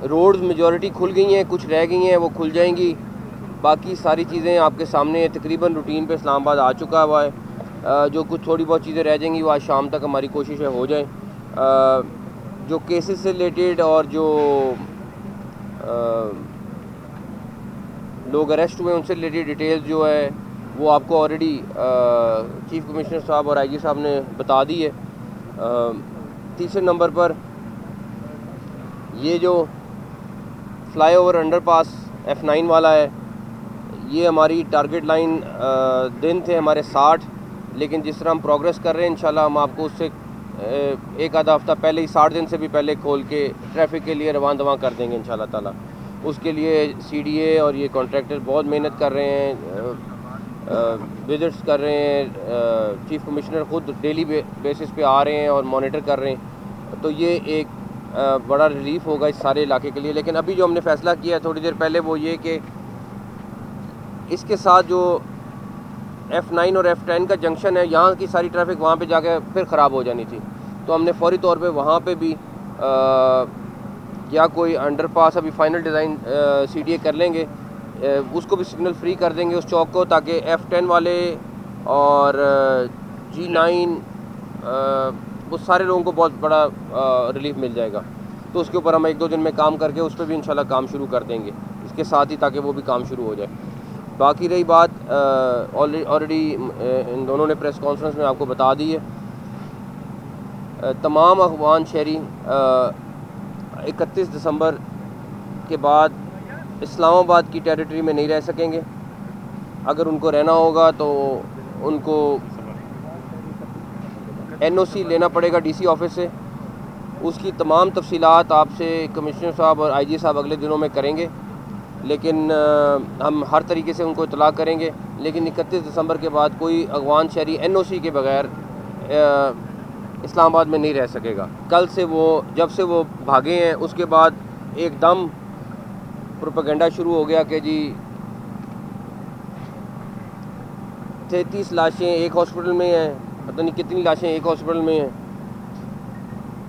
Roads majority खुल गई हैं, कुछ रह गई हैं वो खुल जाएंगी। बाकी सारी चीज़ें आपके सामने तकरीबन रूटीन पे इस्लामाबाद आ चुका हुआ है। जो कुछ थोड़ी बहुत चीज़ें रह जाएंगी वो आज शाम तक हमारी कोशिश है हो जाए। जो केसेस से रिलेटेड और जो लोग अरेस्ट हुए उनसे रिलेटेड डिटेल्स जो है वो आपको ऑलरेडी चीफ कमिश्नर साहब और आईजी साहब ने बता दी है। तीसरे नंबर पर ये जो फ्लाईओवर अंडरपास F9 वाला है, ये हमारी टारगेट लाइन दिन थे हमारे 60, लेकिन जिस तरह हम प्रोग्रेस कर रहे हैं इंशाल्लाह हम आपको उससे एक आधा हफ़्ता पहले ही 60 दिन से भी पहले खोल के ट्रैफिक के लिए रवान दवा कर देंगे इंशाल्लाह ताला। उसके लिए CDA और ये कॉन्ट्रैक्टर बहुत मेहनत कर रहे हैं, विजिट्स कर रहे हैं, चीफ कमिश्नर ख़ुद डेली बेसिस पे आ रहे हैं और मॉनिटर कर रहे हैं। तो ये एक बड़ा रिलीफ होगा इस सारे इलाके के लिए। लेकिन अभी जो हमने फ़ैसला किया है थोड़ी देर पहले वो ये कि इसके साथ जो F9 और F10 का जंक्शन है, यहाँ की सारी ट्रैफिक वहाँ पे जाके फिर ख़राब हो जानी थी। तो हमने फ़ौरी तौर पे वहाँ पे भी या कोई अंडरपास अभी फ़ाइनल डिज़ाइन CDA कर लेंगे, उसको भी सिग्नल फ्री कर देंगे उस चौक को, ताकि F10 वाले और G9 वो सारे लोगों को बहुत बड़ा रिलीफ मिल जाएगा। तो उसके ऊपर हम 1-2 दिन में काम करके उस पर भी इंशाल्लाह काम शुरू कर देंगे इसके साथ ही, ताकि वो भी काम शुरू हो जाए। बाकी रही बात ऑलरेडी इन दोनों ने प्रेस कॉन्फ्रेंस में आपको बता दी है, तमाम अफगान शहरी 31 दिसंबर के बाद इस्लामाबाद की टेरिटरी में नहीं रह सकेंगे। अगर उनको रहना होगा तो उनको NOC लेना पड़ेगा DC ऑफिस से। उसकी तमाम तफसीलात आपसे कमिश्नर साहब और IG साहब अगले दिनों में करेंगे, लेकिन हम हर तरीके से उनको इतला करेंगे। लेकिन 31 दिसंबर के बाद कोई अफगान शहरी NOC के बगैर इस्लामाबाद में नहीं रह सकेगा। कल से वो जब से वो भागे हैं उसके बाद एकदम प्रोपेगेंडा शुरू हो गया कि जी 33 लाशें एक हॉस्पिटल में हैं, पता नहीं कितनी लाशें एक हॉस्पिटल में हैं।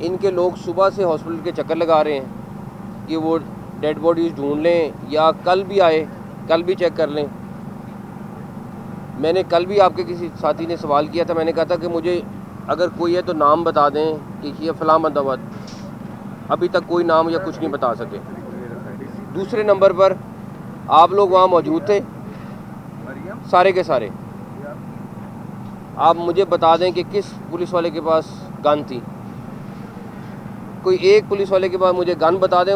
इनके लोग सुबह से हॉस्पिटल के चक्कर लगा रहे हैं कि वो डेड बॉडीज़ ढूंढ लें या कल भी आए, कल भी चेक कर लें। मैंने कल भी आपके किसी साथी ने सवाल किया था, मैंने कहा था कि मुझे अगर कोई है तो नाम बता दें कि ये फ़लाँ बंदा। अभी तक कोई नाम या कुछ नहीं बता सके। दूसरे नंबर पर आप लोग वहाँ मौजूद थे सारे के सारे, आप मुझे बता दें कि किस पुलिस वाले के पास गन थी। कोई एक पुलिस वाले के पास मुझे गन बता दें।